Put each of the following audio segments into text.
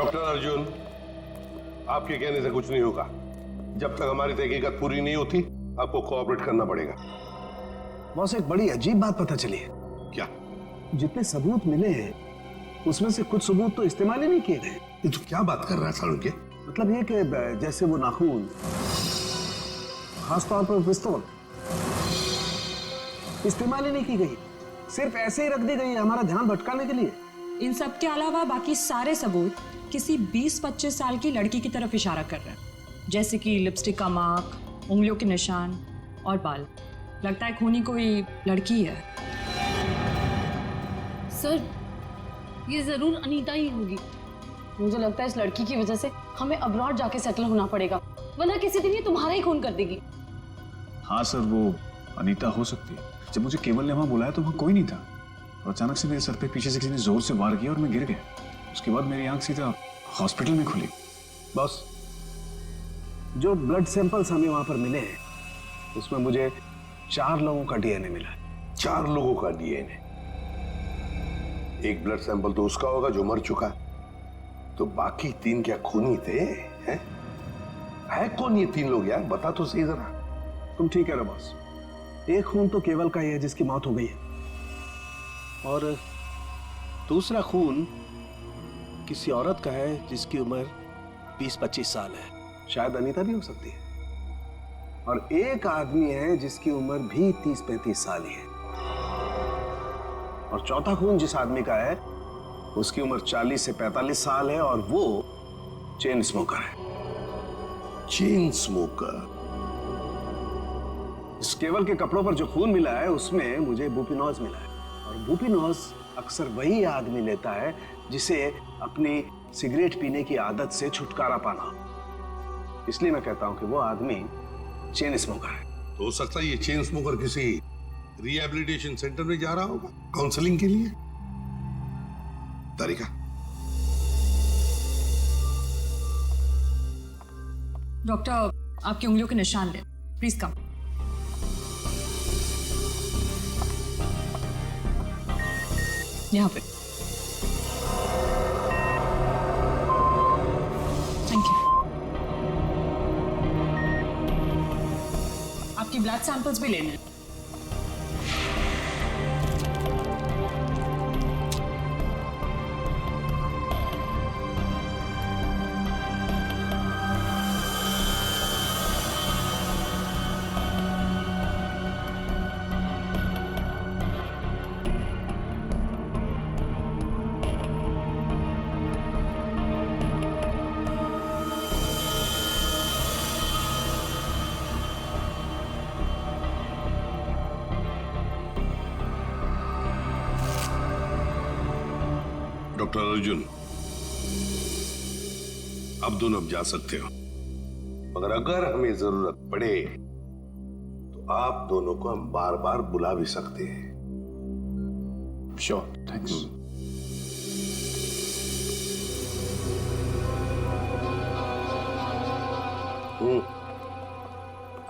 Doctor Arjun, आपके कहने से कुछ नहीं होगा। जब तक हमारी तहकीकात पूरी नहीं होती आपको कोऑपरेट करना पड़ेगा। बॉस, एक बड़ी अजीब बात पता चली है। क्या? जितने सबूत मिले हैं उसमें से कुछ सबूत तो इस्तेमाल ही नहीं किए गए। ये तो क्या बात कर रहा है सालुंके? मतलब ये कि जैसे वो नाखून, खासतौर पर पिस्तौल, इस्तेमाल ही नहीं की गई, सिर्फ ऐसे ही रख दी गई है हमारा ध्यान भटकाने के लिए। इन सब के अलावा बाकी सारे सबूत किसी 20-25 साल की लड़की की तरफ इशारा कर रहे हैं, जैसे कि लिपस्टिक का मार्क, उंगलियों के निशान और बाल। लगता है खूनी कोई लड़की है। सर, ये जरूर अनीता ही होगी। मुझे लगता है इस लड़की की वजह से हमें अब्रॉड जाके सेटल होना पड़ेगा, वरना किसी दिन ये तुम्हारा ही खून कर देगी। हाँ सर, वो अनीता हो सकती है। जब मुझे केवल ने वहां बुलाया तो वहां कोई नहीं था और अचानक से मेरे सर पे पीछे से किसी ने जोर से वार किया और मैं गिर गया। उसके बाद मेरी आंख सीधा हॉस्पिटल में खुली। बॉस, जो ब्लड सैंपल्स हमें वहां पर मिले हैं उसमें मुझे 4 लोगों का डीएनए मिला है। 4 लोगों का डीएनए? एक ब्लड सैंपल तो उसका होगा जो मर चुका, तो बाकी 3 क्या खूनी थे? हैं? है कौन ये 3 लोग यार? बता तो सही जरा। तुम ठीक कह रहे हो बॉस, एक खून तो केवल का ही है जिसकी मौत हो गई है, और दूसरा खून किसी औरत का है जिसकी उम्र 20-25 साल है, शायद अनीता भी हो सकती है, और एक आदमी है जिसकी उम्र भी 30-35 साल ही है, और चौथा खून जिस आदमी का है उसकी उम्र 40 से 45 साल है और वो चेन स्मोकर है। Chain smoker? इस केवल के कपड़ों पर जो खून मिला है उसमें मुझे बुपिनॉज मिला है, और बुपिनॉज अक्सर वही आदमी लेता है जिसे अपनी सिगरेट पीने की आदत से छुटकारा पाना हो। इसलिए मैं कहता हूं कि वो आदमी चेन स्मोकर है। तो हो सकता है ये चेन स्मोकर किसी रिहैबिलिटेशन सेंटर में जा रहा होगा काउंसलिंग के लिए। तारिका, डॉक्टर, आपकी उंगलियों के निशान ले, प्लीज कम। यहाँ पे। Thank you. आपकी ब्लड सैंपल्स भी लेने हैं। डॉक्टर अर्जुन, अब दोनों जा सकते हो, मगर अगर हमें जरूरत पड़े तो आप दोनों को हम बार बार बुला भी सकते हैं। Sure, thanks.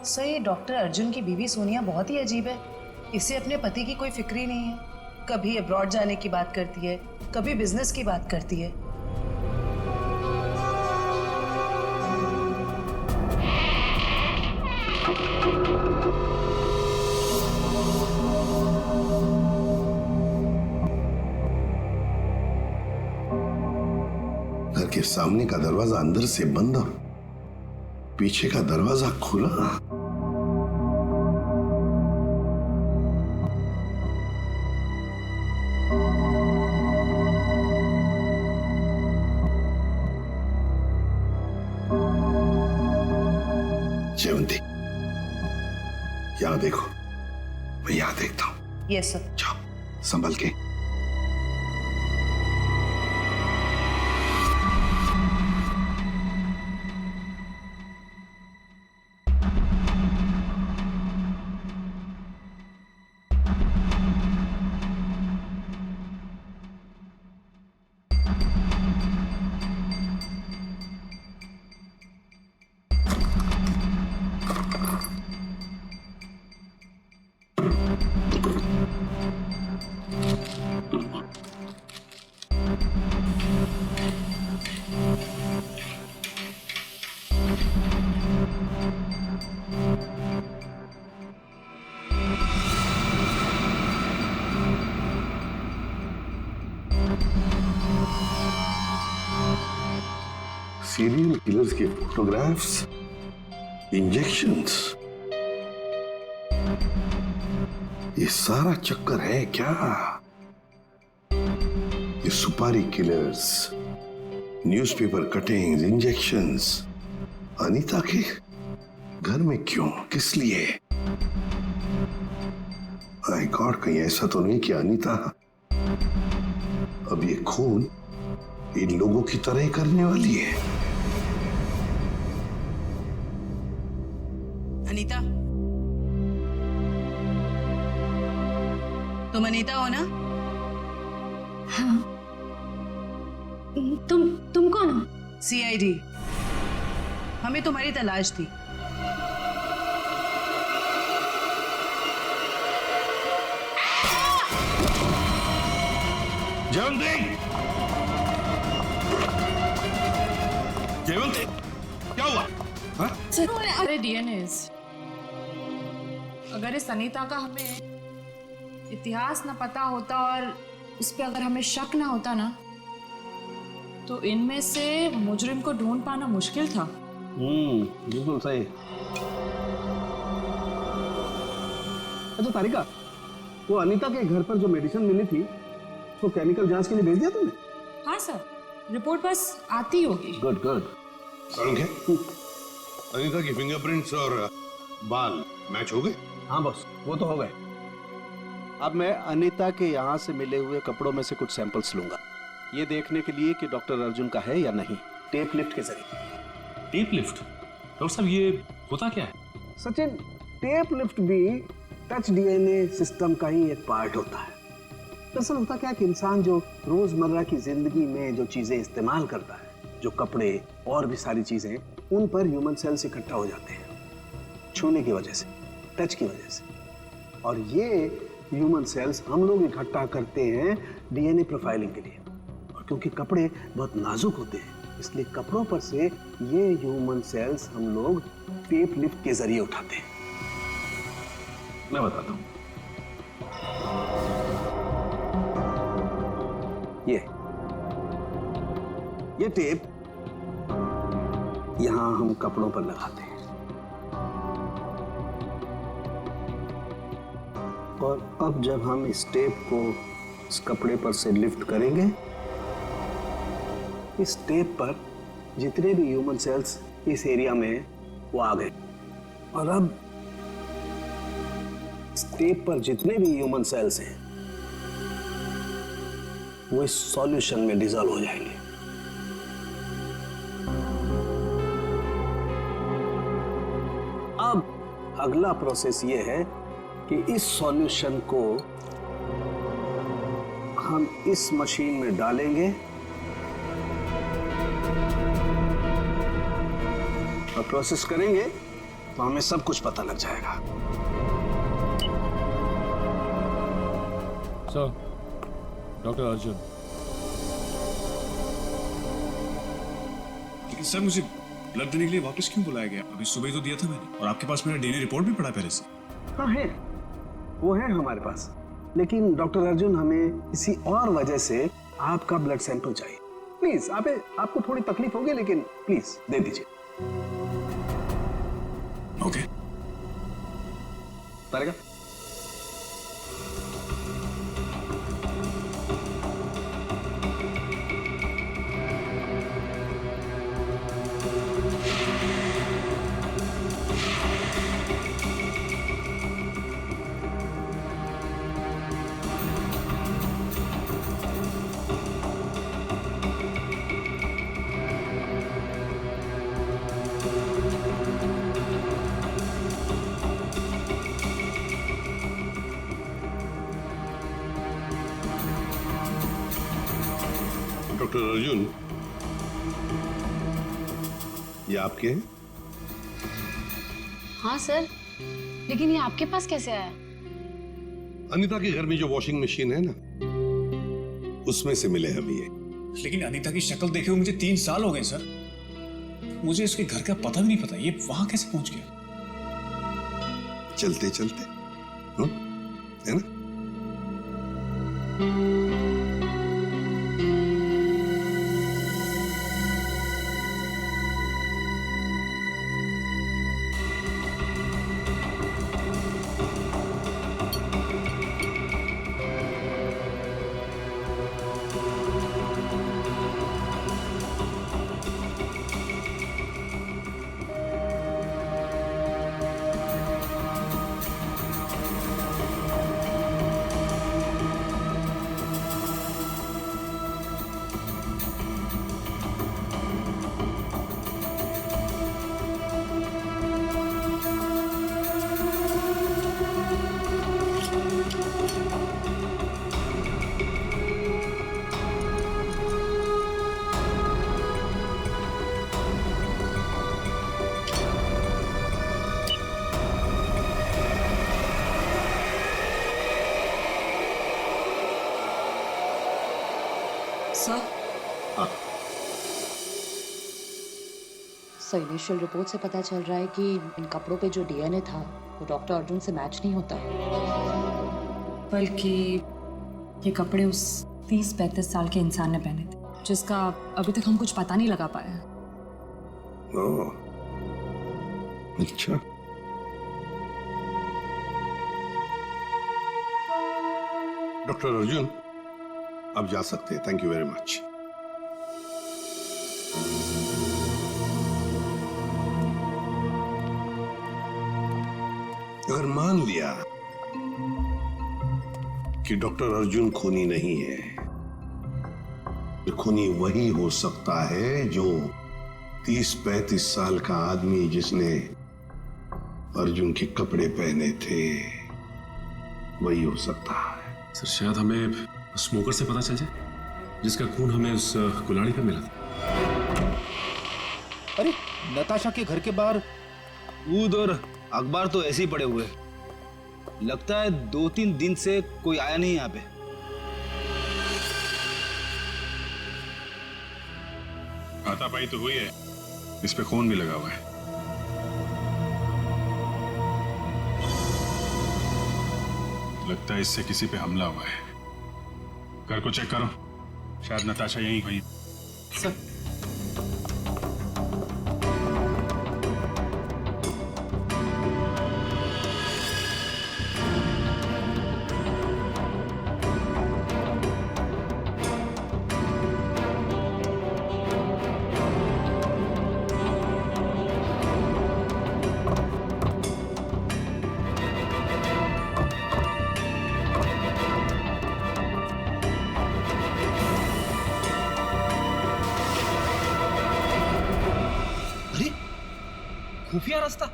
सर, ये डॉक्टर अर्जुन की बीवी सोनिया बहुत ही अजीब है। इसे अपने पति की कोई फिक्र ही नहीं है। कभी अब्रॉड जाने की बात करती है, कभी बिजनेस की बात करती है। घर के सामने का दरवाजा अंदर से बंद और पीछे का दरवाजा खुला। जयवंती, यहां देखो, मैं यहां देखता हूं। Yes sir. जाओ, संभल के। सीरियल किलर्स के फोटोग्राफ्स, इंजेक्शंस, ये सारा चक्कर है क्या? ये सुपारी killers, newspaper cuttings, injections Anita के घर में क्यों, किस लिए? माय गॉड, कहीं ऐसा तो नहीं कि अनीता अब ये खून इन लोगों की तरह ही करने वाली है? अनीता, तुम अनीता हो ना? तुम कौन हो? सीआईडी, हमें तुम्हारी तलाश थी। जयवंत, क्या हुआ? अरे डीएनए, अगर इस अनीता का हमें इतिहास ना पता होता और उस पर अगर हमें शक ना होता ना, तो इनमें से मुजरिम को ढूंढ पाना मुश्किल था। बिल्कुल सही। अच्छा तारिका, वो अनीता के घर पर जो मेडिसिन मिली थी तो केमिकल जांच के लिए भेज दिया तुमने? हाँ सर, रिपोर्ट बस आती होगी। Good good. अनीता की फिंगरप्रिंट्स और बाल मैच हो गए? हाँ बॉस, वो तो हो गए। अब मैं अनीता के यहाँ से मिले हुए कपड़ों में से कुछ सैंपल्स लूंगा, ये देखने के लिए कि डॉक्टर अर्जुन का है या नहीं, टेप लिफ्ट के जरिए। Tape lift? डॉक्टर साहब ये होता क्या है? सचिन, टेप लिफ्ट भी टच डीएनए सिस्टम का ही एक पार्ट होता है। दरअसल होता क्या है कि इंसान जो रोजमर्रा की जिंदगी में जो चीजें इस्तेमाल करता है, जो कपड़े और भी सारी चीजें, उन पर ह्यूमन सेल्स इकट्ठा हो जाते हैं छूने की वजह से, टच की वजह से। और ये ह्यूमन सेल्स हम लोग इकट्ठा करते हैं डीएनए प्रोफाइलिंग के लिए। और क्योंकि कपड़े बहुत नाजुक होते हैं, इसलिए कपड़ों पर से ये ह्यूमन सेल्स हम लोग टेप लिफ्ट के जरिए उठाते हैं। मैं बताता हूँ। ये टेप यहां हम कपड़ों पर लगाते हैं और अब जब हम इस टेप को इस कपड़े पर से लिफ्ट करेंगे, इस टेप पर जितने भी ह्यूमन सेल्स इस एरिया में वो आ गए। और अब इस टेप पर जितने भी ह्यूमन सेल्स हैं वो इस सॉल्यूशन में डिसॉल्व हो जाएंगे। अब अगला प्रोसेस ये है कि इस सॉल्यूशन को हम इस मशीन में डालेंगे और प्रोसेस करेंगे तो हमें सब कुछ पता लग जाएगा। Sir, doctor Arjun. लेकिन सर, मुझे ब्लड देने के लिए वापस क्यों बुलाया गया? अभी सुबह ही तो दिया था मैंने, और आपके पास मेरा डीएनए रिपोर्ट भी पड़ा पहले से। हाँ है, वो है हमारे पास, लेकिन डॉक्टर अर्जुन हमें किसी और वजह से आपका ब्लड सैंपल चाहिए। प्लीज, आपको थोड़ी तकलीफ होगी, लेकिन प्लीज दे दीजिए। ओके। तारिका, डॉक्टर अर्जुन, ये आपके हैं? हाँ सर, लेकिन ये आपके पास कैसे आया? अनीता के घर में जो वॉशिंग मशीन है ना, उसमें से मिले हम ये। लेकिन अनीता की शक्ल देखे हुए मुझे 3 साल हो गए सर। मुझे इसके घर का पता भी नहीं पता, ये वहां कैसे पहुंच गया? चलते चलते, है ना? सर इनिशियल रिपोर्ट से पता चल रहा है कि इन कपड़ों पे जो डीएनए था वो डॉक्टर अर्जुन से मैच नहीं होता। बल्कि ये कपड़े उस 30-35 साल के इंसान ने पहने थे, जिसका अभी तक हम कुछ पता नहीं लगा पाए हैं। ओह, अच्छा। डॉक्टर अर्जुन, आप जा सकते हैं। Thank you very much. अगर मान लिया कि डॉक्टर अर्जुन खूनी नहीं है, तो खूनी वही हो सकता है जो 30-35 साल का आदमी जिसने अर्जुन के कपड़े पहने थे, वही हो सकता है। सर शायद हमें स्मोकर से पता चल जाए, जिसका खून हमें उस कुल्हाड़ी पे मिला था। अरे नताशा के घर के बाहर दूध और अखबार तो ऐसे ही पड़े हुए, लगता है 2-3 दिन से कोई आया नहीं यहाँ पे। हाथापाई तो हुई है, इस पे खून भी लगा हुआ है। लगता है इससे किसी पे हमला हुआ है। घर को चेक करो, शायद नताशा यहीं हुई। सर खुफिया रास्ता।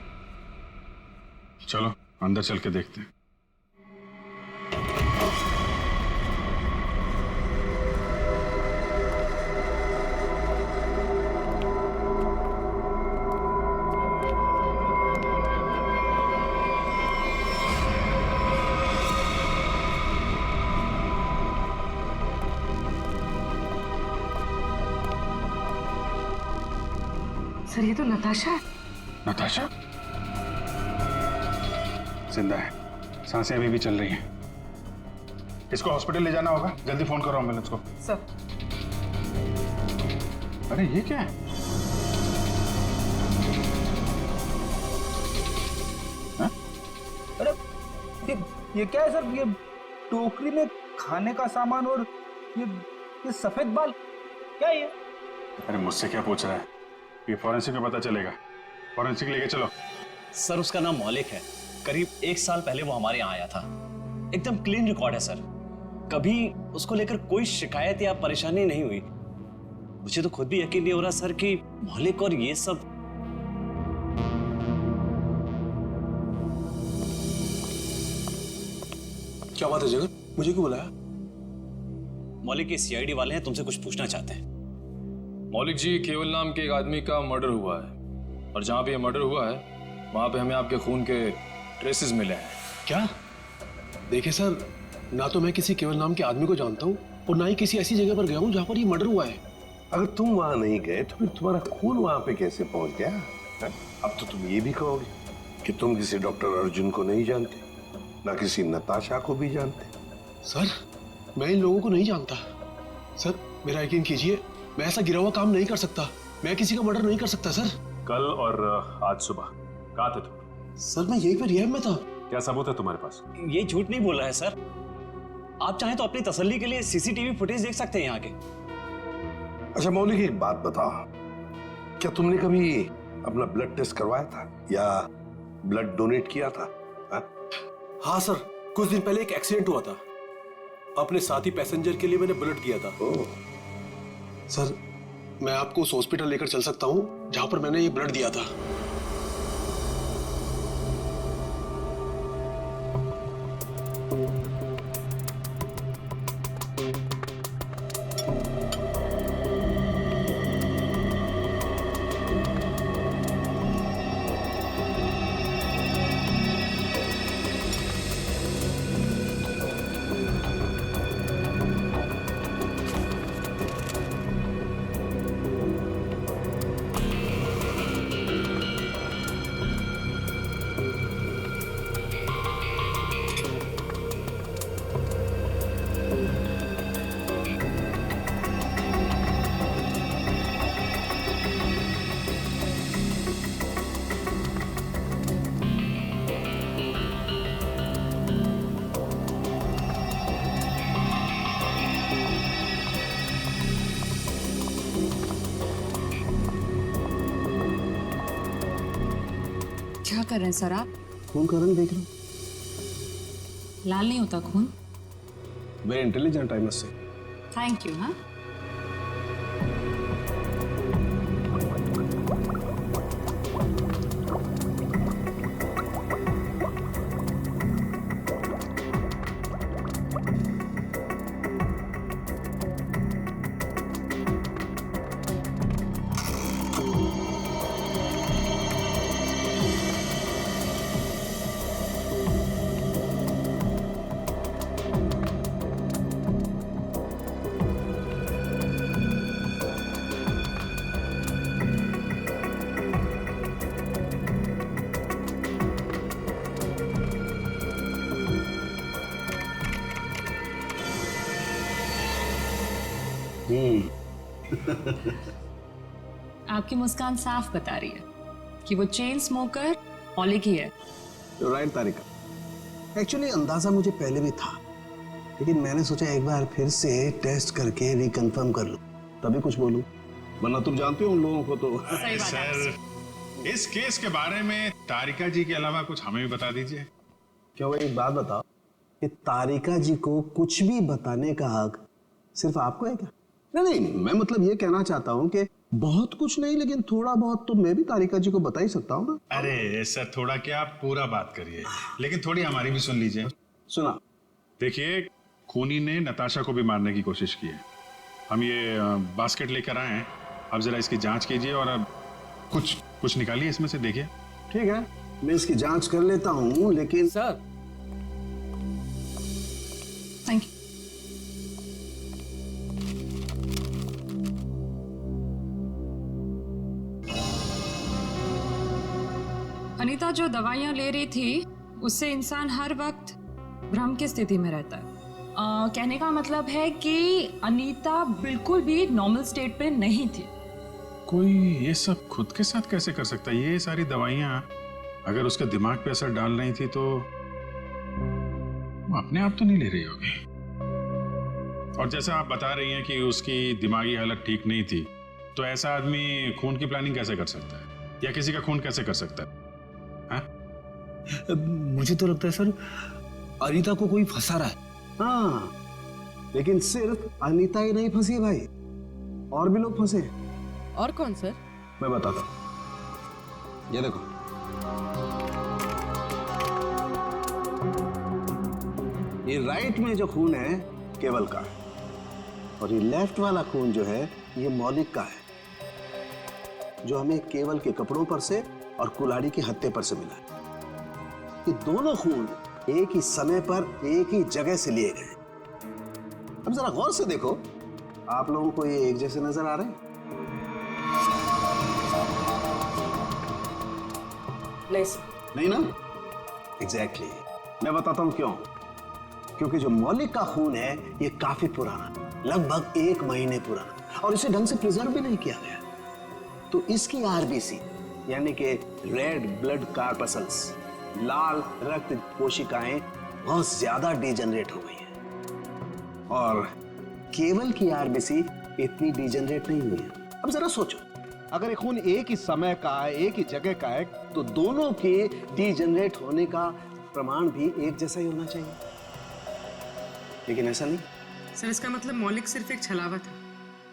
चलो अंदर चल के देखते हैं। सर ये तो नताशा है। नताशा जिंदा है, सांसें अभी भी चल रही हैं। इसको हॉस्पिटल ले जाना होगा, जल्दी फोन करो एम्बुलेंस को। सर अरे ये क्या है? हा? अरे ये क्या है सर? ये टोकरी में खाने का सामान और ये सफेद बाल क्या है ये? अरे मुझसे क्या पूछ रहा है? ये फॉरेंसिक में पता चलेगा। फॉरेंसिक लेके चलो। सर उसका नाम मौलिक है, करीब 1 साल पहले वो हमारे यहाँ आया था। एकदम क्लीन रिकॉर्ड है सर, कभी उसको लेकर कोई शिकायत या परेशानी नहीं हुई। मुझे तो खुद भी यकीन नहीं हो रहा सर कि मौलिक और ये सब। क्या बात है जगत, मुझे क्यों बुलाया? मौलिक के सीआईडी वाले हैं, तुमसे कुछ पूछना चाहते हैं। मौलिक जी, केवल नाम के एक आदमी का मर्डर हुआ है, और जहां पे ये मर्डर हुआ है वहां पे हमें आपके खून के ट्रेसेस मिले हैं। क्या? देखिए सर, ना तो मैं किसी केवल नाम के आदमी को जानता हूँ और ना ही किसी ऐसी जगह पर गया हूँ जहाँ पर ये मर्डर हुआ है। अगर तुम वहां नहीं गए तो फिर तुम्हारा खून वहां पे कैसे पहुंच गया? है? अब तो तुम ये भी कहोगे कि तुम किसी डॉक्टर अर्जुन को नहीं जानते, ना किसी नताशा को भी जानते। सर मैं इन लोगों को नहीं जानता। सर मेरा यकीन कीजिए, मैं ऐसा गिरा हुआ काम नहीं कर सकता। मैं किसी का मर्डर नहीं कर सकता सर। कल और आज सुबह कहाँ थे तुम? सर मैं यहीं पर रिहैब में था। क्या सबूत है तुम्हारे पास? ये झूठ नहीं बोल रहा है सर। आप चाहें तो अपनी तसल्ली के लिए सीसीटीवी फुटेज देख सकते हैं यहाँ के। अच्छा मौलिक, एक बात बताओ, क्या तुमने कभी अपना ब्लड टेस्ट करवाया था या ब्लड डोनेट किया था? हाँ सर, कुछ दिन पहले एक एक्सीडेंट हुआ था। अपने साथी पैसेंजर के लिए मैंने ब्लड किया था। सर मैं आपको उस हॉस्पिटल लेकर चल सकता हूँ जहां पर मैंने ये ब्लड दिया था। कर रहे हैं सर आप? खून का रंग देख रहा हूँ। लाल नहीं होता खून? Very intelligent I must say. Thank you. हाँ, आपकी मुस्कान साफ बता रही है कि वो चेन स्मोकर मौलिक ही है। राइट तारिका, एक्चुअली अंदाजा मुझे पहले भी था, लेकिन मैंने सोचा एक बार फिर से टेस्ट करके रिकन्फर्म कर लूं, तभी कुछ बोलूं, वरना तुम जानते हो उन लोगों को तो। सर, इस केस के बारे में तारिका जी के अलावा कुछ हमें भी बता दीजिए। क्या वो एक बात बताओ कि तारिका जी को कुछ भी बताने का हक सिर्फ आपको है क्या? नहीं, मैं मतलब ये कहना चाहता हूँ कि बहुत कुछ नहीं, लेकिन थोड़ा बहुत तो मैं भी तारिका जी को बता ही सकता हूँ ना। अरे सर, थोड़ा क्या, आप पूरा बात करिए, लेकिन थोड़ी हमारी भी सुन लीजिए। सुना। देखिए, खूनी ने नताशा को भी मारने की कोशिश की है। हम ये बास्केट लेकर आए हैं, आप जरा इसकी जांच कीजिए और अब कुछ निकालिए इसमें से, देखिए। ठीक है, मैं इसकी जांच कर लेता हूँ, लेकिन सर, थैंक यू। अनीता जो दवाइयाँ ले रही थी उससे इंसान हर वक्त भ्रम की स्थिति में रहता है। कहने का मतलब है कि अनीता बिल्कुल भी नॉर्मल स्टेट पे नहीं थी। कोई ये सब खुद के साथ कैसे कर सकता है? ये सारी दवाइयाँ अगर उसके दिमाग पे असर डाल रही थी तो वो अपने आप तो नहीं ले रही होगी। और जैसा आप बता रही हैं कि उसकी दिमागी हालत ठीक नहीं थी, तो ऐसा आदमी खून की प्लानिंग कैसे कर सकता है या किसी का खून कैसे कर सकता है? मुझे तो लगता है सर, अनीता को कोई फंसा रहा है। हाँ, लेकिन सिर्फ अनीता ही नहीं फंसी भाई, और भी लोग फंसे। और कौन सर? मैं बताता हूं, ये देखो। ये राइट में जो खून है केवल का है, और ये लेफ्ट वाला खून जो है ये मौलिक का है, जो हमें केवल के कपड़ों पर से और कुल्हाड़ी के हत्थे पर से मिला है। ये दोनों खून एक ही समय पर एक ही जगह से लिए गए। अब जरा गौर से देखो, आप लोगों को ये एक जैसे नजर आ रहे हैं? नहीं ना? एग्जैक्टली। मैं बताता हूं क्यों। क्योंकि जो मौलिक का खून है ये काफी पुराना, लगभग 1 महीने पुराना, और इसे ढंग से प्रिजर्व भी नहीं किया गया, तो इसकी आरबीसी यानी कि रेड ब्लड कार्पसल्स, लाल रक्त कोशिकाएं बहुत ज्यादा डिजेनरेट हो गई हैं, और केवल की आरबीसी इतनी डिजेनरेट नहीं हुई है। अब जरा सोचो, अगर ये खून एक ही समय का है, एक ही जगह का है, तो दोनों के डिजेनरेट होने का प्रमाण भी एक जैसा ही होना चाहिए, लेकिन ऐसा नहीं। सर, इसका मतलब मौलिक सिर्फ एक छलावा था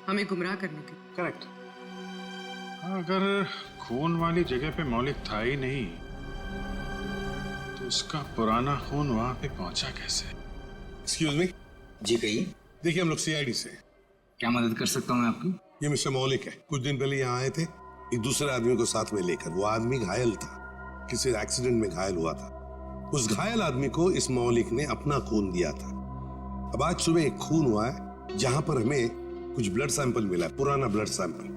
हमें गुमराह करने की। करेक्ट। अगर खून वाली जगह पे मौलिक था ही नहीं, तो उसका पुराना खून वहां पे पहुंचा कैसे? Excuse me. जी कहिए। देखिए, हम लोग सीआईडी से। क्या मदद कर सकता हूँ मैं आपकी? ये मिस्टर मौलिक है। कुछ दिन पहले यहाँ आए थे एक दूसरे आदमी को साथ में लेकर। वो आदमी घायल था, किसी एक्सीडेंट में घायल हुआ था। उस घायल आदमी को इस मौलिक ने अपना खून दिया था। अब आज सुबह एक खून हुआ है जहां पर हमें कुछ ब्लड सैंपल मिला है, पुराना ब्लड सैंपल।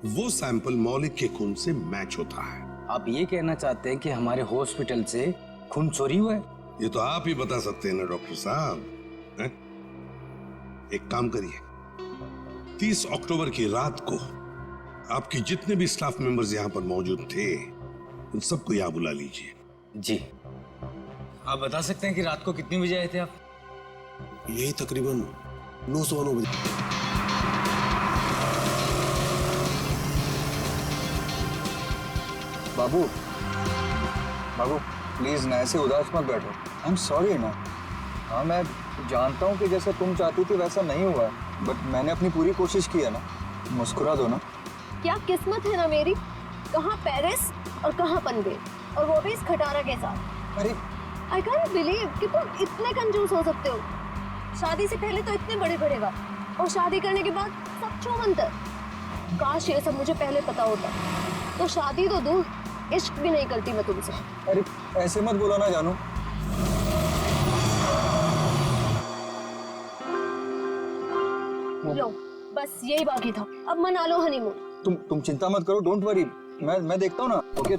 वो सैंपल मौलिक के खून से मैच होता है। आप ये कहना चाहते हैं कि हमारे हॉस्पिटल से खून चोरी हुआ है? ये तो आप ही बता सकते हैं ना डॉक्टर साहब। एक काम करिए, 30 अक्टूबर की रात को आपके जितने भी स्टाफ मेंबर्स यहाँ पर मौजूद थे उन सबको यहाँ बुला लीजिए। जी। आप बता सकते हैं कि रात को कितने बजे आए थे आप? यही तकरीबन 9:09 बजे। बाबू, बाबू प्लीज ना ऐसे उदास मत बैठो। आई एम सॉरी ना। हाँ मैं जानता हूँ कि जैसा तुम चाहती थी वैसा नहीं हुआ है, बट मैंने अपनी पूरी कोशिश की है ना। मुस्कुरा दो ना। क्या किस्मत है ना मेरी, कहाँ पेरिस और कहाँ पनवेल, और वो भी इस खटारा के साथ। अरे आई कांट बिलीव कि तुम इतने कंजूस हो सकते हो। शादी से पहले तो इतने बड़े बड़े बात, और शादी करने के बाद सब छूमंतर। काश ये सब मुझे पहले पता होता, तो शादी तो दूर, इश्क भी नहीं करती मैं तुमसे। अरे ऐसे मत बोलो ना जानू। लो बस यही बाकी था, अब मना लो हनीमून। तुम चिंता मत करो, डोंट वरी। मैं देखता हूँ ना। ओके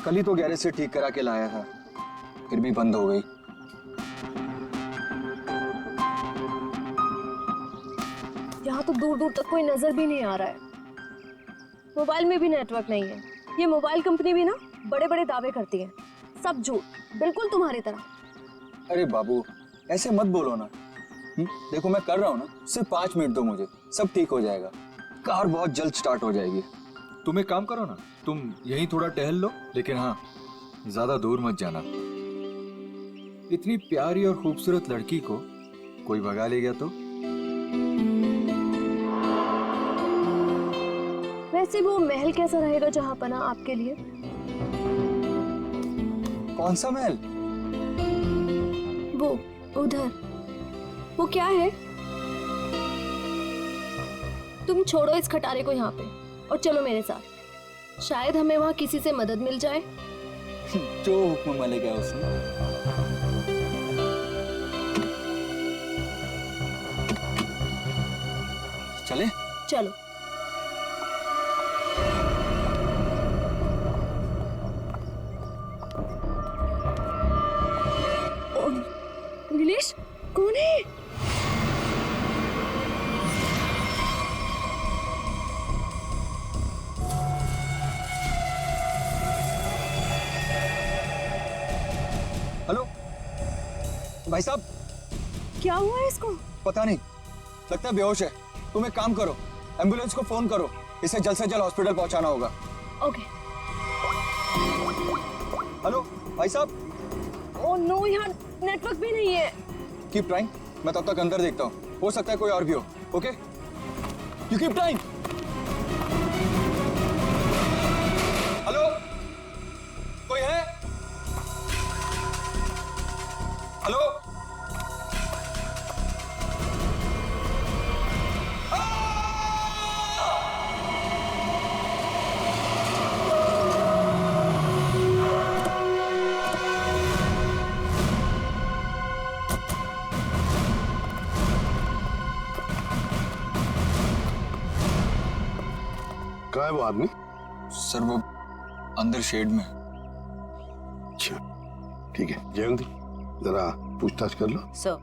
कल ही तो गैरेज से ठीक करा के लाया था, फिर भी बंद हो गई। यहाँ तो दूर दूर तक कोई नजर भी नहीं आ रहा है। मोबाइल में भी नेटवर्क नहीं है। ये मोबाइल कंपनी भी ना बड़े बड़े दावे करती है, सब झूठ, बिल्कुल तुम्हारी तरह। अरे बाबू ऐसे मत बोलो ना। देखो मैं कर रहा हूँ ना, सिर्फ 5 मिनट दो मुझे, सब ठीक हो जाएगा। कार बहुत जल्द स्टार्ट हो जाएगी। तुम एक काम करो ना, तुम यहीं थोड़ा टहल लो, लेकिन हाँ ज्यादा दूर मत जाना। इतनी प्यारी और खूबसूरत लड़की को कोई भगा ले गया तो? वैसे वो महल कैसा रहेगा जहाँ पना आपके लिए? कौन सा महल? वो उधर, वो क्या है? तुम छोड़ो इस खटारे को यहाँ पे और चलो मेरे साथ, शायद हमें वहाँ किसी से मदद मिल जाए। जो हुक्म मिलेगा उसने। चले? चलो। नीलेश कौन है? हेलो भाई साहब। क्या हुआ है इसको? पता नहीं, लगता है बेहोश है। तुम एक काम करो, एम्बुलेंस को फोन करो, इसे जल्द से जल्द हॉस्पिटल पहुंचाना होगा। ओके। हेलो भाई साहब। ओह नो, यहाँ नेटवर्क भी नहीं है। कीप ट्राइंग, मैं तब तक अंदर देखता हूँ, हो सकता है कोई और भी हो। Okay, you keep trying. Hello, कोई है? हेलो, कहाँ है वो आदमी? सर वो अंदर शेड में। अच्छा ठीक है, जयंती जरा पूछताछ कर लो। सर।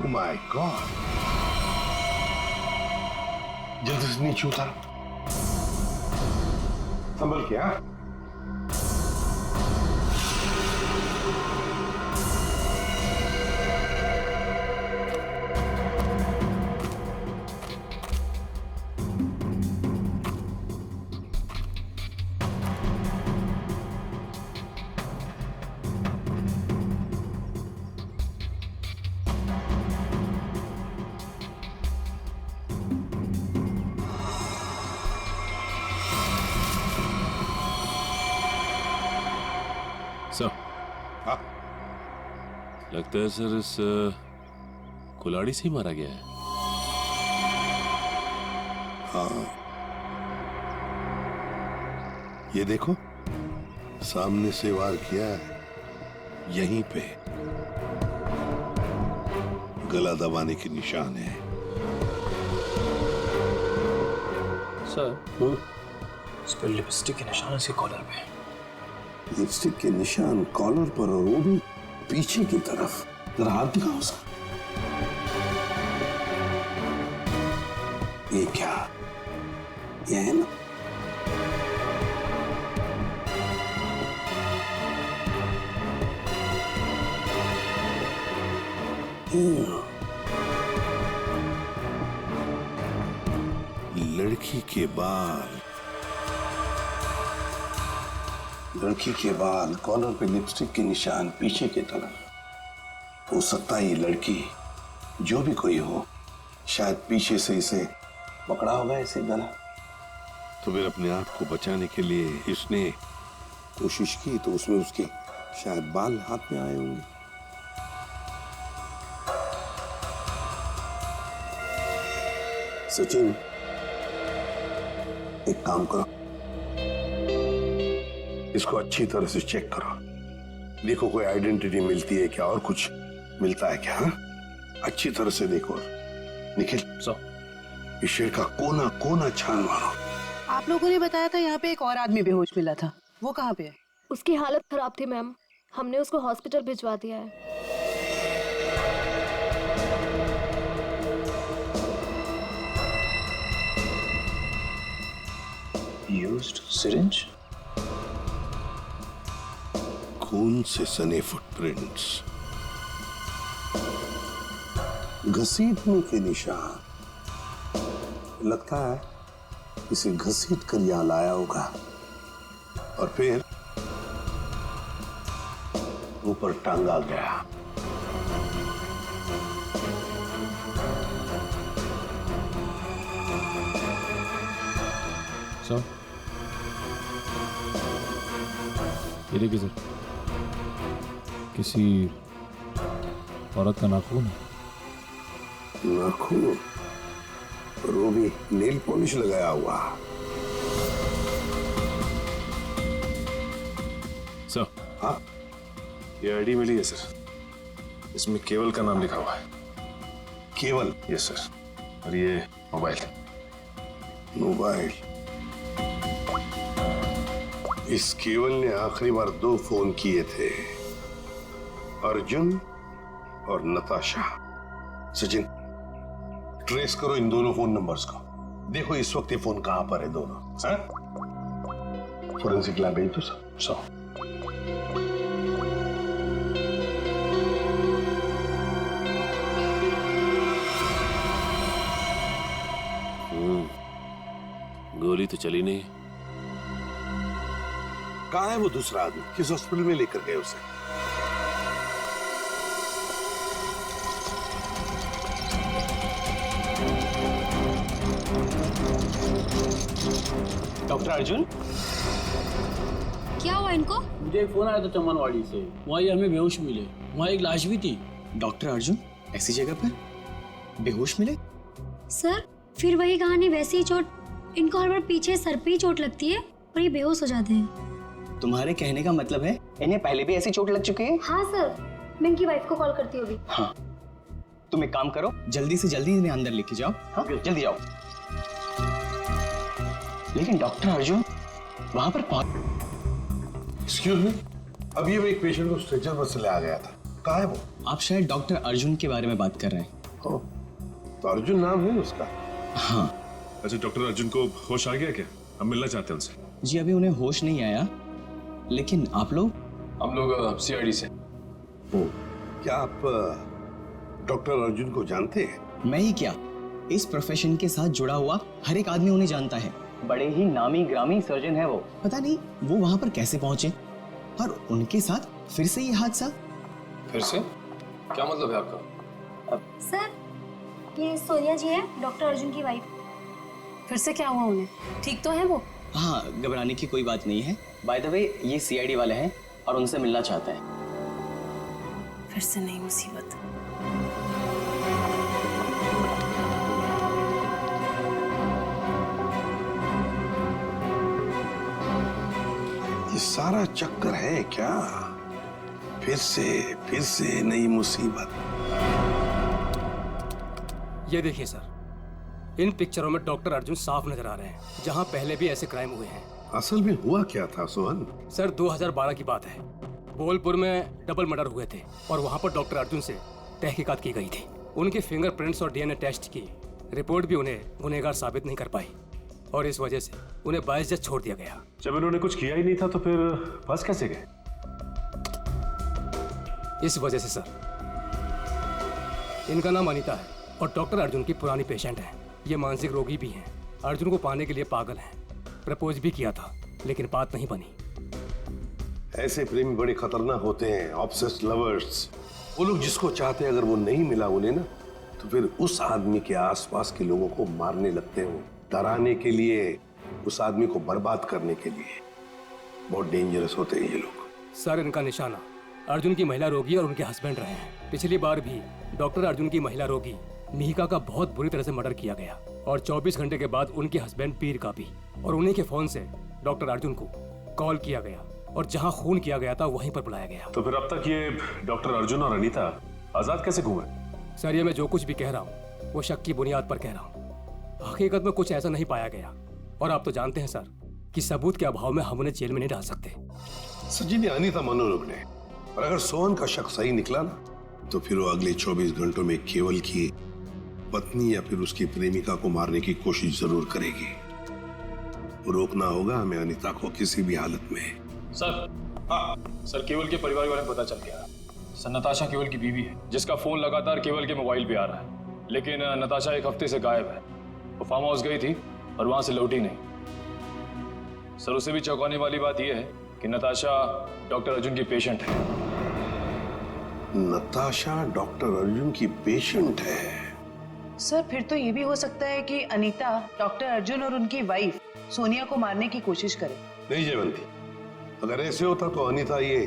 Oh my God! जल्दी से नीचे उतारो, संभल के। हाँ लगता है सर इस कुल्हाड़ी से ही मारा गया है। हाँ, ये देखो सामने से वार किया है, यहीं पे गला दबाने के निशान है। सर इस पर लिपस्टिक के निशान इसके कॉलर पे। लिपस्टिक के निशान कॉलर पर, और वो भी पीछे की तरफ। जरा हाथ दिखाओ सर। ये क्या, ये है ना? लड़की के बाल, लड़की के बाल, कॉलर पे लिपस्टिक के निशान पीछे की तरफ। हो सकता है ये लड़की जो भी कोई हो, शायद पीछे से इसे पकड़ा होगा ऐसे गला। तो फिर अपने आप को बचाने के लिए इसने कोशिश की, तो उसमें उसके शायद बाल हाथ में आए होंगे। सचिन, एक काम करो, इसको अच्छी तरह से चेक करो, देखो कोई आइडेंटिटी मिलती है क्या और कुछ मिलता है क्या। हा? अच्छी तरह से देखो निखिल, इस शेर का कोना कोना छान मारो। आप लोगों ने बताया था यहाँ पे एक और आदमी बेहोश मिला था, वो कहाँ पे है? उसकी हालत खराब थी मैम, हमने उसको हॉस्पिटल भिजवा दिया है। Used syringe? खून से सने फुटप्रिंट्स, घसीटने के निशान, लगता है इसे घसीट कर यहां लाया होगा और फिर ऊपर टांगा गया। सर, ये देखिए सर, किसी औरत का नाखून है। नाखून? और वो भी नेल पॉलिश लगाया हुआ। सर, हाँ, ये आईडी मिली है सर, इसमें केवल का नाम लिखा हुआ है। केवल? Yes sir. और ये मोबाइल। मोबाइल? इस केवल ने आखिरी बार 2 फोन किए थे, अर्जुन और नताशा। सचिन, ट्रेस करो इन दोनों फोन नंबर्स को, देखो इस वक्त ये फोन कहां पर है दोनों। फोरेंसिक लैब भेज दो सर। गोली तो चली नहीं। कहाँ है वो दूसरा आदमी? किस हॉस्पिटल में लेकर गए उसे? डॉक्टर अर्जुन, क्या हुआ इनको? मुझे एक फोन आया था चमनवाड़ी से, वहाँ ये हमें बेहोश मिले, वहाँ एक लाश भी थी। डॉक्टर अर्जुन ऐसी जगह पर बेहोश मिले? सर, फिर वही कहानी, वैसी ही चोट। इनको हर बार पीछे सर पे ही चोट लगती है और ये बेहोश हो जाते हैं। तुम्हारे कहने का मतलब है इन्हें पहले भी ऐसी चोट लग चुकी है? हाँ सर, मैं इनकी वाइफ को कॉल करती हूँ अभी। हाँ, तुम एक काम करो, जल्दी से जल्दी इन्हें अंदर लेके जाओ। हाँ, जल्दी जाओ। लेकिन डॉक्टर अर्जुन वहां पर एक्सक्यूज मी, अभी मैं एक पेशेंट को स्ट्रेचर पर से ले आ गया था, कहाँ है वो? आप शायद डॉक्टर अर्जुन के बारे में बात कर रहे हैं। तो अर्जुन नाम है उसका? हाँ। अच्छा, डॉक्टर अर्जुन को होश आ गया क्या? हम मिलना चाहते हैं उनसे। जी अभी उन्हें होश नहीं आया, लेकिन आप लोग? हम लोग सीआईडी से। क्या आप डॉक्टर अर्जुन को जानते हैं? मैं ही क्या, इस प्रोफेशन के साथ जुड़ा हुआ हर एक आदमी उन्हें जानता है। बड़े ही नामी ग्रामी सर्जन है वो। पता नहीं वो वहां पर कैसे पहुंचे और उनके साथ फिर से ये हादसा। फिर से? क्या मतलब है आपका? सर, ये सोनिया जी है, डॉक्टर अर्जुन की वाइफ। फिर से क्या हुआ उन्हें? ठीक तो है वो? हाँ, घबराने की कोई बात नहीं है। बाय द वे ये सीआईडी वाले हैं और उनसे मिलना चाहते हैं। फिर से नई मुसीबत। ये सारा चक्कर है क्या? फिर से नई मुसीबत। ये देखिए सर, इन पिक्चरों में डॉक्टर अर्जुन साफ नजर आ रहे हैं, जहां पहले भी ऐसे क्राइम हुए हैं। असल में हुआ क्या था सोहन? सर 2012 की बात है, बोलपुर में डबल मर्डर हुए थे और वहां पर डॉक्टर अर्जुन से तहकीकात की गई थी। उनके फिंगरप्रिंट्स और डीएनए टेस्ट की रिपोर्ट भी उन्हें गुनहगार साबित नहीं कर पाई और इस वजह से उन्हें बाइज्जत छोड़ दिया गया। जब इन्होंने कुछ किया ही नहीं था तो फिर फंस कैसे गए? इस वजह से सर, इनका नाम अनीता है और डॉक्टर अर्जुन की पुरानी पेशेंट है। ये मानसिक रोगी भी हैं। अर्जुन को पाने के लिए पागल हैं। प्रपोज भी किया था लेकिन बात नहीं बनी। ऐसे प्रेमी बड़े खतरनाक होते हैं, ऑब्सेस्ड लवर्स। वो लोग जिसको चाहते हैं अगर वो नहीं मिला उन्हें ना, तो फिर उस आदमी के आसपास के लोगों को मारने लगते हैं, डराने के लिए, उस आदमी को बर्बाद करने के लिए। बहुत डेंजरस होते हैं ये लोग। सर, इनका निशाना अर्जुन की महिला रोगी और उनके हस्बैंड रहे हैं। पिछली बार भी डॉक्टर अर्जुन की महिला रोगी मिहिका का बहुत बुरी तरह से मर्डर किया गया और 24 घंटे के बाद उनके हस्बैंड पीर का भी, और उन्हीं के फोन से डॉक्टर अर्जुन को कॉल किया गया और जहां खून किया गया था वहीं पर बुलाया गया। तो फिर अब तक ये डॉक्टर अर्जुन और अनीता आजाद कैसे घूमे? सर, ये मैं जो कुछ भी कह रहा हूँ वो शक की बुनियाद पर कह रहा हूँ। हकीकत में कुछ ऐसा नहीं पाया गया और आप तो जानते हैं सर कि सबूत के अभाव में हम उन्हें जेल में नहीं डाल सकते। सचिन, अनीता मनोरोग ने, और अगर सोहन का शक सही निकला ना, तो फिर वो अगले 24 घंटों में केवल की पत्नी या फिर उसकी प्रेमिका को मारने की कोशिश जरूर करेगी। रोकना होगा हमें अनीता को किसी भी हालत में। सर, केवल के परिवार के बारे में पता चल गया। सर, नताशा केवल की बीवी है जिसका फोन लगातार केवल के मोबाइल पे आ रहा है, लेकिन नताशा 1 हफ्ते से गायब है। वो फार्म हाउस गई थी और वहां से लौटी नहीं। सर, उससे भी चौंकाने वाली बात यह है कि नताशा डॉक्टर अर्जुन की पेशेंट है। नताशा डॉक्टर अर्जुन की पेशेंट है? सर, फिर तो ये भी हो सकता है कि अनीता डॉक्टर अर्जुन और उनकी वाइफ सोनिया को मारने की कोशिश करे। नहीं जयवंती, अगर ऐसे होता तो अनीता ये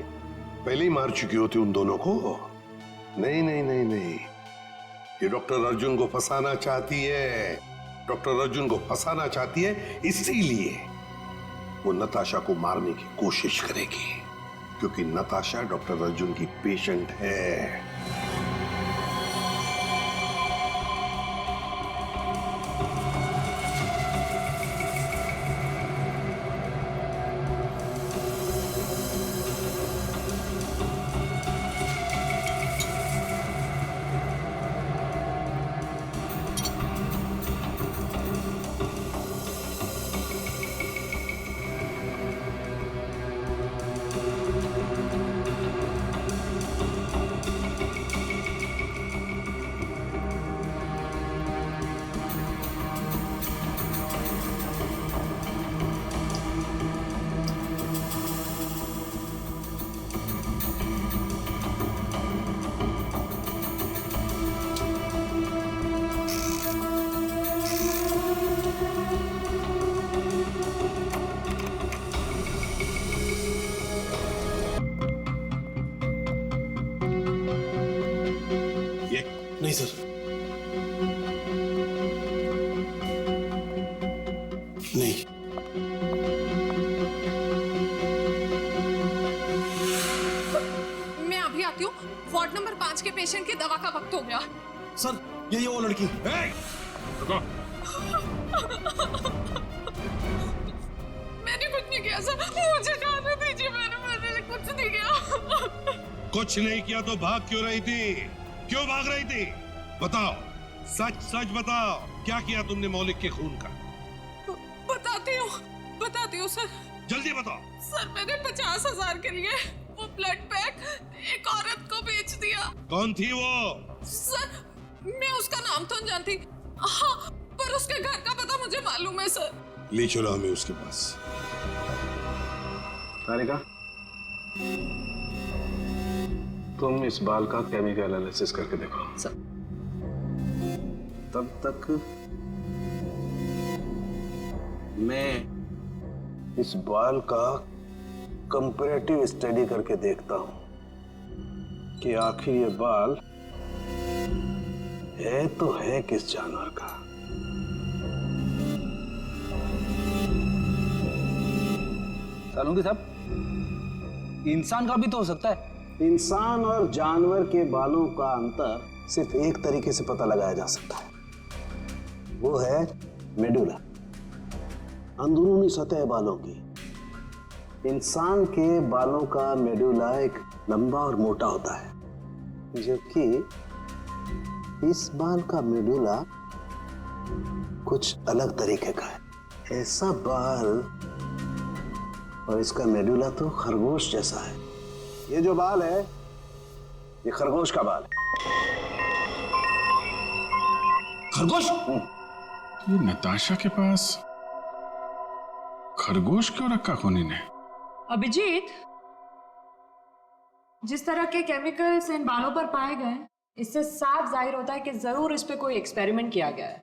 पहले ही मार चुकी होती उन दोनों को। नहीं नहीं नहीं नहीं, ये डॉक्टर अर्जुन को फंसाना चाहती है। डॉक्टर अर्जुन को फंसाना चाहती है, इसीलिए वो नताशा को मारने की कोशिश करेगी, क्योंकि नताशा डॉक्टर अर्जुन की पेशेंट है। नहीं सर, नहीं। मैं अभी आती हूँ। वार्ड नंबर 5 के पेशेंट की दवा का वक्त हो गया। सर, ये वो लड़की। रुको। मैंने कुछ नहीं किया सर, मुझे जाने दीजिए। मैंने कुछ नहीं किया। कुछ नहीं किया तो भाग क्यों रही थी? क्यों भाग रही थी? बताओ, सच सच बताओ, क्या किया तुमने मौलिक के खून का? बताती हूँ सर। जल्दी बताओ। सर, मैंने 50,000 के लिए वो ब्लड पैक एक औरत को बेच दिया। कौन थी वो? सर, मैं उसका नाम तो नहीं जानती। हाँ, पर उसके घर का पता मुझे मालूम है सर। ले चलो हमें उसके पास। तारिका, तुम इस बाल का केमिकल एनालिसिस करके देखो। सर। तब तक मैं इस बाल का कंपैरेटिव स्टडी करके देखता हूं कि आखिर ये बाल है तो है किस जानवर का। सालुंगी साहब, इंसान का भी तो हो सकता है। इंसान और जानवर के बालों का अंतर सिर्फ एक तरीके से पता लगाया जा सकता है, वो है मेडुला, अंदरूनी सतह बालों की। इंसान के बालों का मेडुला एक लंबा और मोटा होता है, जबकि इस बाल का मेडुला कुछ अलग तरीके का है। ऐसा बाल और इसका मेडुला तो खरगोश जैसा है। ये जो बाल है ये खरगोश का बाल है। खरगोश? ये नताशा के पास खरगोश क्यों रखा खूनी ने? अभिजीत, जिस तरह के केमिकल्स इन बालों पर पाए गए इससे साफ जाहिर होता है कि जरूर इस पे कोई एक्सपेरिमेंट किया गया है।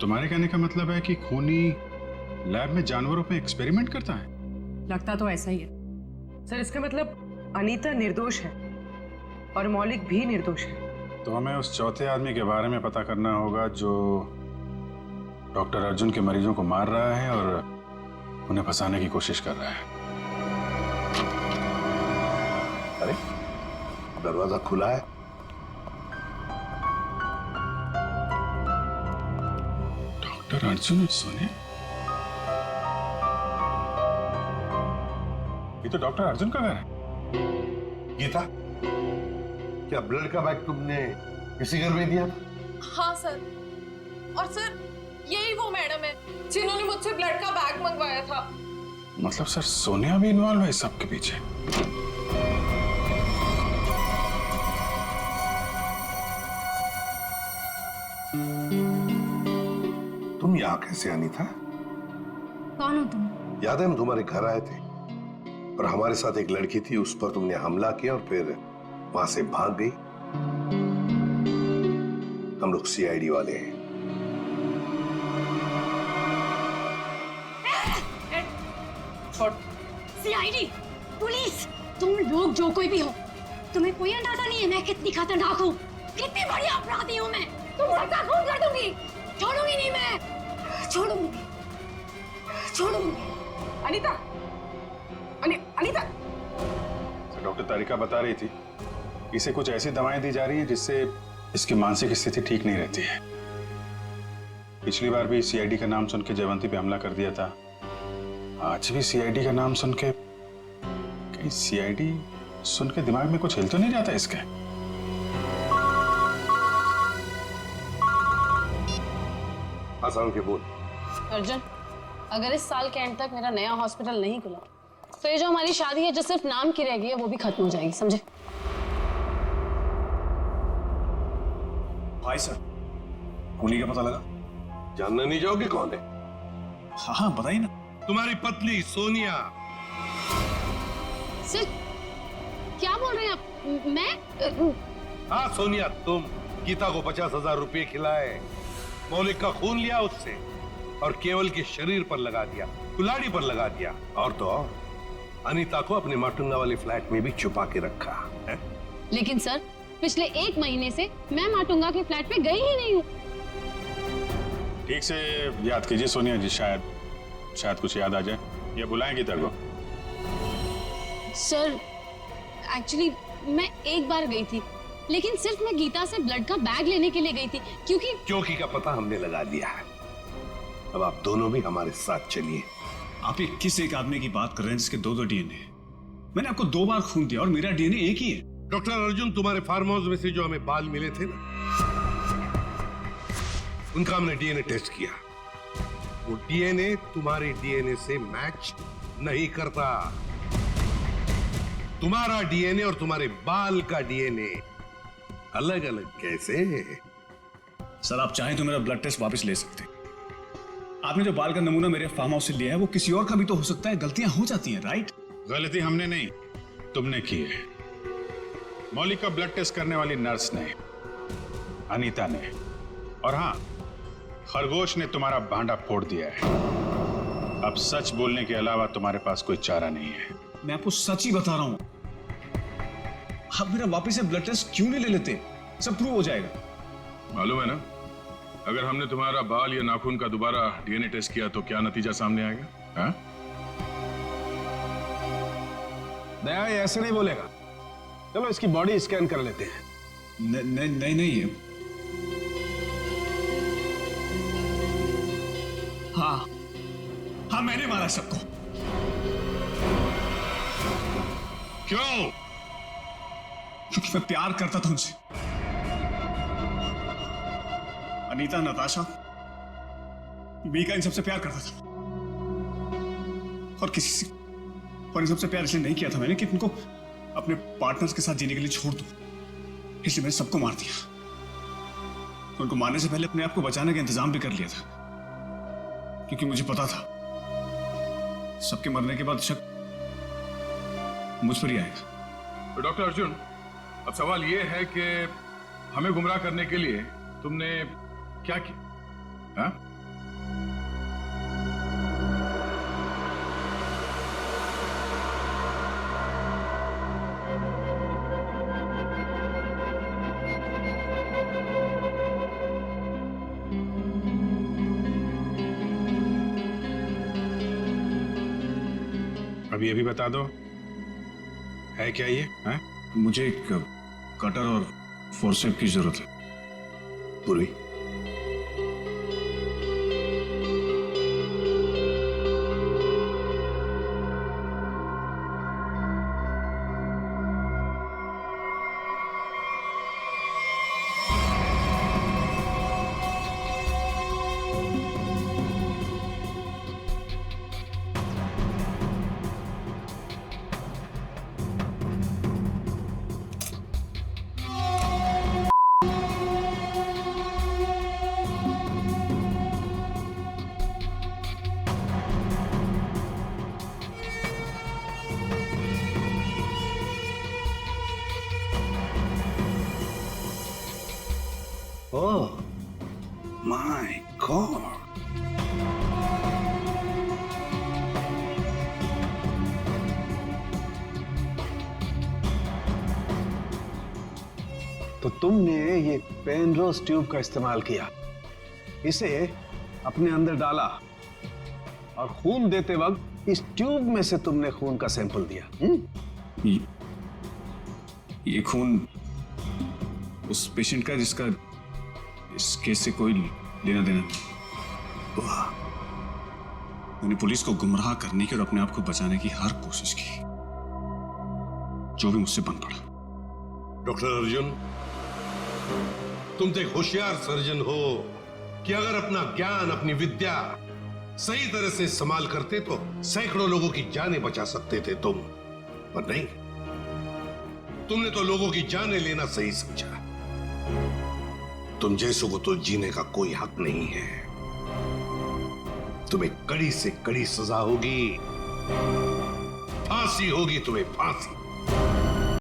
तुम्हारे कहने का मतलब है कि खूनी लैब में जानवरों पे एक्सपेरिमेंट करता है? लगता तो ऐसा ही है। सर इसका मतलब अनीता निर्दोष है और मौलिक भी निर्दोष है। तो हमें उस चौथे आदमी के बारे में पता करना होगा जो डॉक्टर अर्जुन के मरीजों को मार रहा है और उन्हें फंसाने की कोशिश कर रहा है। अरे दरवाजा खुला है। डॉक्टर अर्जुन सोनिया, ये तो डॉक्टर अर्जुन का घर है। गीता, क्या ब्लड का बैग तुमने इसी घर में दिया? हाँ सर, और सर यही वो मैडम है जिन्होंने मुझसे ब्लड का बैग मंगवाया था। मतलब सर सोनिया भी इन्वॉल्व है इस सब के पीछे? तुम यहाँ कैसे आनी था? कौन हो तुम? याद है हम तुम्हारे घर आए थे और हमारे साथ एक लड़की थी, उस पर तुमने हमला किया और फिर वहां से भाग गई। हम लोग सीआईडी वाले हैं। सीआईडी, पुलिस, तुम लोग जो कोई भी हो, तुम्हें कोई अंदाजा नहीं है मैं कितनी खतरनाक हूँ, कितनी बड़ी अपराधी हूँ मैं। तुम सबका खून कर दूंगी, छोड़ूंगी नहीं मैं, छोड़ूंगी। अनीता, अनीता। डॉक्टर तारिका बता रही थी इसे कुछ ऐसी दवाएं दी जा रही हैं जिससे इसकी मानसिक स्थिति ठीक नहीं रहती है। पिछली बार भी सीआईडी का नाम सुन के जयवंती पे हमला कर दिया था। आज भी सीआईडी का नाम सुन के, कहीं सीआईडी सुन के दिमाग में कुछ हिल तो नहीं जाता इसके? आसान के बोल। अर्जुन, अगर इस साल के एंड तक मेरा नया हॉस्पिटल नहीं खुला तो ये जो हमारी शादी है जो सिर्फ नाम की रह गई है वो भी खत्म हो जाएगी, समझे? हाय सर, खूनी का पता लगा? जानना नहीं चाहोगे कौन है? हाँ बताइए ना। तुम्हारी पत्नी सोनिया। सर क्या बोल रहे हैं आप? मैं? हाँ सोनिया, तुम गीता को 50,000 रुपए खिलाए, मौलिक का खून लिया उससे और केवल के शरीर पर लगा दिया, कुल्हाड़ी पर लगा दिया, और तो और अनीता को अपने माटुंगा वाले फ्लैट में भी छुपा के रखा है। लेकिन सर पिछले 1 महीने से मैं माटुंगा के फ्लैट पे गई ही नहीं हूँ। ठीक से याद कीजिए सोनिया जी, शायद कुछ याद आ जाए, या बुलाएं गीता को। सर एक्चुअली मैं एक बार गई थी, लेकिन सिर्फ मैं गीता से ब्लड का बैग लेने के लिए गई थी, क्योंकि का पता हमने लगा दिया है। अब आप दोनों भी हमारे साथ चलिए। आप ये किस एक आदमी की बात कर रहे हैं जिसके 2 डीएनए? मैंने आपको 2 बार खून दिया और मेरा डीएनए एक ही है। डॉक्टर अर्जुन, तुम्हारे फार्म हाउस में से जो हमें बाल मिले थे ना, उनका हमने डीएनए टेस्ट किया। वो डीएनए तुम्हारे डीएनए से मैच नहीं करता। तुम्हारा डीएनए और तुम्हारे बाल का डीएनए अलग अलग कैसे? सर आप चाहें तो मेरा ब्लड टेस्ट वापस ले सकते हैं। आपने जो बाल का नमूना मेरे फार्म हाउस से लिया है वो किसी और का भी तो हो सकता है, गलतियां हो जाती हैं, राइट? गलती हमने नहीं, तुमने की है। मौलिक का ब्लड टेस्ट करने वाली नर्स ने, अनीता ने, और हाँ, खरगोश ने तुम्हारा भांडा फोड़ दिया है। अब सच बोलने के अलावा तुम्हारे पास कोई चारा नहीं है। मैं आपको सच ही बता रहा हूं। आप मेरा वापस से ब्लड टेस्ट क्यों नहीं ले लेते? सब प्रूव हो जाएगा। मालूम है ना, अगर हमने तुम्हारा बाल या नाखून का दोबारा डीएनए टेस्ट किया तो क्या नतीजा सामने आएगा? हाँ? दया ऐसे नहीं बोलेगा। चलो इसकी बॉडी स्कैन कर लेते हैं। नहीं हाँ मैंने मारा सबको। क्यों? क्योंकि मैं प्यार करता था उनसे। अनीता, नताशा, मीका इन सबसे प्यार करता था। और इन सबसे प्यार इसलिए नहीं किया था मैंने कि इनको अपने पार्टनर्स के साथ जीने के लिए छोड़ दूं। इसलिए मैंने सबको मार दिया। उनको मारने से पहले अपने आप को बचाने का इंतजाम भी कर लिया था, क्योंकि मुझे पता था सबके मरने के बाद शक मुझ पर ही आएगा। तो डॉक्टर अर्जुन, अब सवाल यह है कि हमें गुमराह करने के लिए तुमने क्या किया? हाँ? अभी अभी बता दो, है क्या ये? है? मुझे एक कटर और फोर्सेप की जरूरत है। पूरी Oh my God! तो तुमने ये पेनरोज ट्यूब का इस्तेमाल किया, इसे अपने अंदर डाला और खून देते वक्त इस ट्यूब में से तुमने खून का सैंपल दिया। ये खून उस पेशेंट का जिसका इस केस से कोई लेना देना नहीं। मैंने पुलिस को गुमराह करने की और अपने आप को बचाने की हर कोशिश की, जो भी मुझसे बन पड़ा। डॉक्टर अर्जुन, तुम तो एक होशियार सर्जन हो कि अगर अपना ज्ञान, अपनी विद्या सही तरह से इस्तेमाल करते तो सैकड़ों लोगों की जानें बचा सकते थे तुम, पर नहीं, तुमने तो लोगों की जानें लेना सही समझा। तुम जैसों को तो जीने का कोई हक नहीं है। तुम्हें कड़ी से कड़ी सजा होगी, फांसी होगी तुम्हें, फांसी।